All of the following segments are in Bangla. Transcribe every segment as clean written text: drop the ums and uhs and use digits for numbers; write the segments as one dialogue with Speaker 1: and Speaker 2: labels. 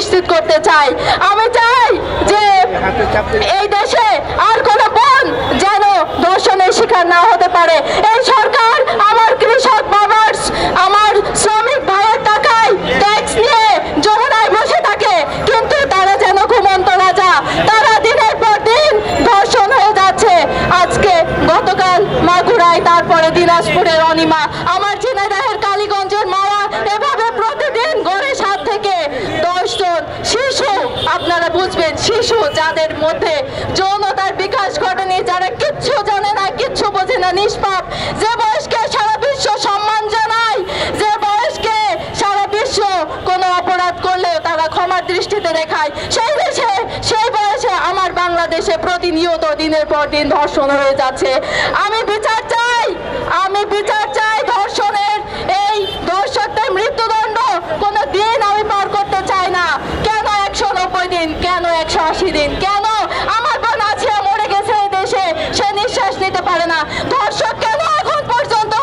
Speaker 1: নিশ্চিত করতে চাই। আমি চাই যে এই দেশে আর কোনো বোন যেন ধর্ষণের শিকার না হতে পারে। এই সরকার আমার কৃষক বাবার্স, আমার শ্রমিক ভাইয়ের টাকায় ট্যাক্স নিয়ে যমুনায় বসে থাকে, কিন্তু তারা যেন ঘুমন্ত রাজা, তারা দিনের পর দিন ধর্ষণ হয়ে যাচ্ছে। আজকে গতকাল মাগুরায়, তারপরে দিনাজপুরের অনিমা, আমার ঝিনাইদহের কালীগঞ্জের মায়া, এভাবে প্রতিদিন গড়ে 7 থেকে 10 জন শিশু, আপনারা বুঝবেন শিশু যাদের মধ্যে যৌনতার বিকাশ ঘটেনি, যারা কিচ্ছু জানে না, কিচ্ছু বোঝে না, নিষ্পাপ, যে বয়সকে সারা বিশ্ব সম্মান জানায়, যে বয়সকে সারা বিশ্ব কোনো অপরাধ করলেও তারা ক্ষমার দৃষ্টিতে দেখায়, সেই দেশে সেই বয়সে আমার বাংলাদেশে প্রতিনিয়ত দিনের পর দিন ধর্ষণ হয়ে যাচ্ছে। আমি বিচার চাই, আমি বিচার চাই। ধর্ষণের এই ধর্ষকদের মৃত্যুদণ্ড কোনো দিন আমি পার করতে চাই না। কেন 190 দিন, কেন 180 দিন, কেন আমার বোন আছে মরে গেছে এই দেশে, সে নিঃশ্বাস নিতে পারে না? ধর্ষক কেন এখন পর্যন্ত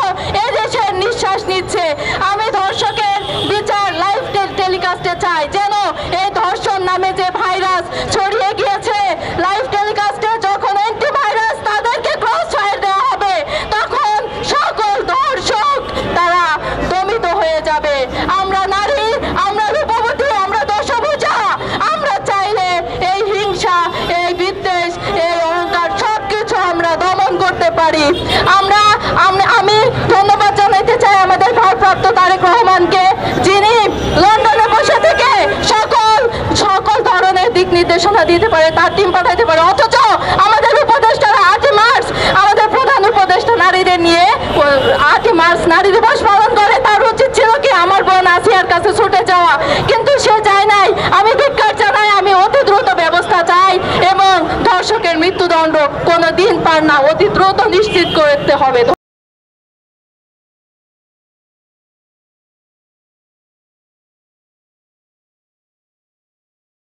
Speaker 1: এই দেশে নিঃশ্বাস নিচ্ছে? আমি ধর্ষকের বিচার লাইভ টেলিকাস্টে চাই, যেন এই ধর্ষণ নামে যে ভাইরাস ছড়িয়ে গিয়েছে, লাইভ টেলিকাস্টে যখন অ্যান্টিভাইরাস তাদেরকে ক্রস ফায়ার দেওয়া হবে, তখন সকল ধর্ষক তারা দমিত হয়ে যাবে। আমরা নারী, আমরা রূপবতী, আমরা দশভুজা, আমরা চাইলে এই হিংসা, এই বিদ্বেষ, এই অহংকার সবকিছু আমরা দমন করতে পারি। আমি ধন্যবাদ জানাতে চাই আমাদের ভারপ্রাপ্ত তারেক রহমানকে, যিনি লন্ডনে বসে থেকে সকল ধরনের দিক নির্দেশনা দিতে পারে, তার টিম পাঠাইতে পারে, অথচ আমাদের উপদেষ্টারা 8 মার্চ আমাদের প্রধান উপদেষ্টা নারীদের নিয়ে 8 মার্চ নারী দিবস